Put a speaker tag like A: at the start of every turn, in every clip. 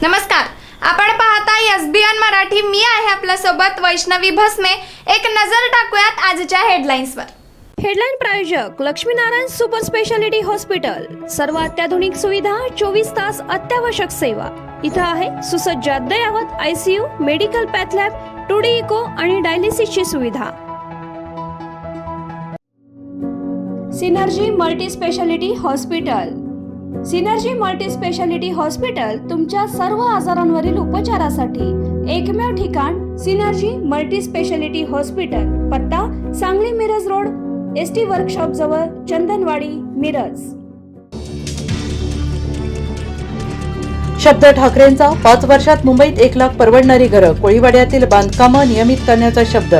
A: नमस्कार, आपण पाहताय एसबीएन मराठी. मी आहे आपल्या सोबत वैष्णवी भस्मे. एक नजर टाकूयात आजच्या हेडलाईन्सवर.
B: हेडलाईन प्रायोजक लक्ष्मीनारायण सुपर स्पेशालिटी हॉस्पिटल. सर्व अत्याधुनिक सुविधा, 24 तास अत्यावश्यक सेवा. इथं आहे सुसज्ज अद्ययावत ICU, medical path lab, 2D echo आणि डायलिसिसची सुविधा. Synergy multi speciality hospital. Synergy multi speciality hospital तुमच्या सर्व आजारांवरील उपचारासाठी एकमेव ठिकाण. Synergy multi speciality hospital. पत्ता Sangli Miraj road, ST workshop जवळ, चंदनवाडी, मिरज.
C: शब्द ठाकरेंचा. 5 वर्षात मुंबईत 1 लाख परवडणारी घरं. कोळीवाड्यातील बांधकामं नियमित करण्याचा शब्द.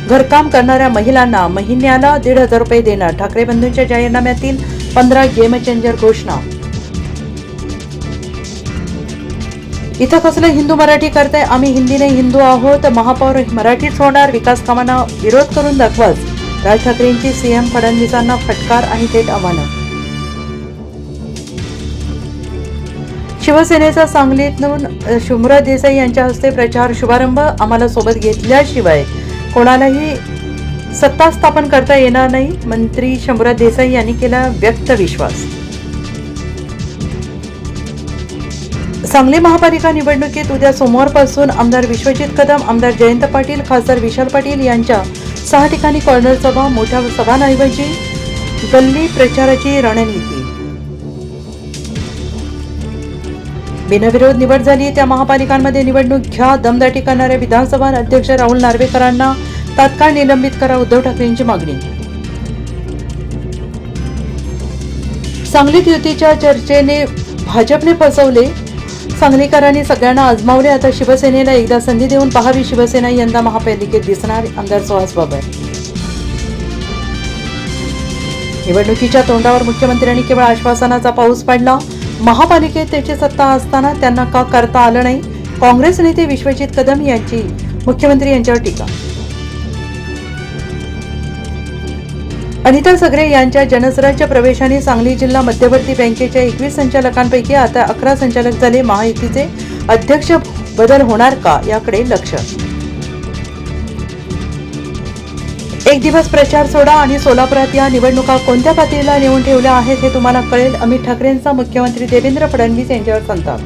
C: घरकाम करणाऱ्या महिलांना महिन्याला 1,500 रुपये देणार. ठाकरे बंधूंच्या जाहीरनाम्यातील 15 गेम चेंजर घोषणा. इथं कसलं हिंदू मराठी करताय? आम्ही हिंदी नाही हिंदू आहोत. महापौर मराठीच होणार. विकास कामांना विरोध करून दाखवाच. राज ठाकरेंची सीएम फडणवीसांना फटकार आणि थेट आव्हानं. शिवसेनेचा सांगलीतून शंभूराज देसाई यांच्या हस्ते प्रचार शुभारंभ. आम्हाला सोबत घेतल्याशिवाय कोणालाही सत्ता स्थापन करता येणार नाही. मंत्री शंभूराज देसाई यांनी केला व्यक्त विश्वास. सांगली महापालिका निवडणुकीत उद्या सोमवारपासून आमदार विश्वजित कदम, आमदार जयंत पाटील, खासदार विशाल पाटील यांच्या 6 ठिकाणी कॉर्नर सभा. मोठ्या सभांऐवजी गल्ली प्रचाराची रणनीती. बिनविरोध निवड झाली त्या महापालिकांमध्ये निवडणूक घ्या. दमदाटी करणाऱ्या विधानसभा अध्यक्ष राहुल नार्वेकरांना तात्काळ निलंबित करा. उद्धव ठाकरेंची मागणी. सांगलीत युतीच्या चर्चेने भाजपने फसवले. सांगलीकरांनी सगळ्यांना आजमावले. आता शिवसेनेला एकदा संधी देऊन पहावी. शिवसेना यंदा महापालिकेत दिसणार. आमदार सुहास बाबर. निवडणुकीच्या तोंडावर मुख्यमंत्र्यांनी केवळ आश्वासनाचा पाऊस पाडला. महापालिकेत त्याची सत्ता असताना त्यांना का करता आलं नाही? काँग्रेस नेते विश्वजित कदम यांची मुख्यमंत्री यांच्यावर टीका. अनिता सगरे यांच्या जनस्वराज्य प्रवेशाने सांगली जिल्हा मध्यवर्ती बँकेच्या 21 संचालकांपैकी आता 11 संचालक झाले. महायुतीचे अध्यक्ष बदल होणार का याकडे लक्ष. एक दिवस प्रचार सोडा आणि सोलापुरात या निवडणुका कोणत्या पातळीला नेऊन ठेवल्या आहेत हे तुम्हाला कळेल. अमित ठाकरेंचा मुख्यमंत्री देवेंद्र फडणवीस यांच्यावर संताप.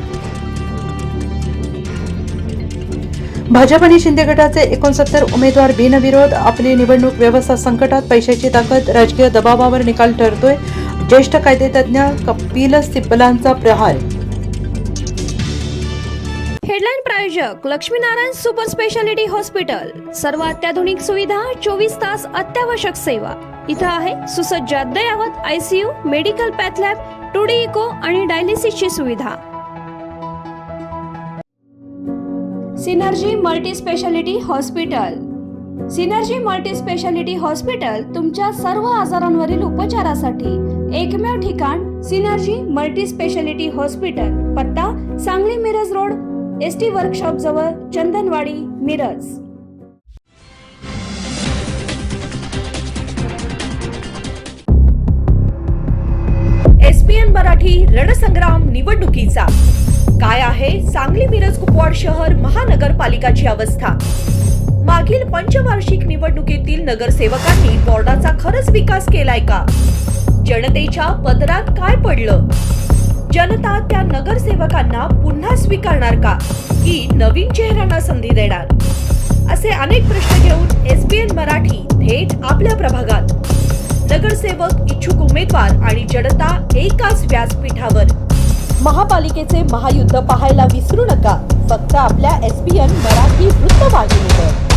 C: भाजप आणि शिंदे गटाचे 69 उमेदवार बिनविरोध. आपली निवडणूक व्यवस्था संकटात. पैशाची ताकद, राजकीय दबावावर निकाल ठरतोय. ज्येष्ठ कायदेतज्ञ कपिल सिब्बलांचा प्रहार.
B: हेडलाईन प्रायोजक लक्ष्मीनारायण सुपर स्पेशालिटी हॉस्पिटल. सर्व अत्याधुनिक सुविधा, 24 तास अत्यावश्यक सेवा. इथं आहे सुसज्ज अद्ययावत ICU, medical path lab, 2D echo आणि डायलिसिसची सुविधा. Synergy multi speciality hospital. Synergy multi speciality hospital तुमच्या सर्व आजारांवरील उपचारासाठी एकमेव ठिकाण. Synergy multi speciality hospital. पत्ता Sangli Miraj road, ST workshop जवळ, चंदनवाडी, मिरज.
D: एसबीएन मराठी रणसंग्राम निवडणुकीचा. काय आहे सांगली मिरज कुपवाड शहर महानगरपालिकाची अवस्था? मागील पंचवार्षिक निवडणुकीतील नगरसेवकांनी वॉर्डाचा खरंच विकास केलाय का? जनतेच्या पदरात काय पडलं? जनता त्या नगरसेवकांना पुन्हा स्वीकारणार का की नवीन चेहऱ्यांना संधी देणार? असे अनेक प्रश्न घेऊन एसबीएन मराठी थेट आपल्या प्रभागात. नगरसेवक, इच्छुक उमेदवार आणि जनता एकाच व्यासपीठावर. महापालिकेचे महायुद्ध पाहायला विसरू नका, फक्त आपल्या एसबीएन मराठी वृत्तवाहिनीवर.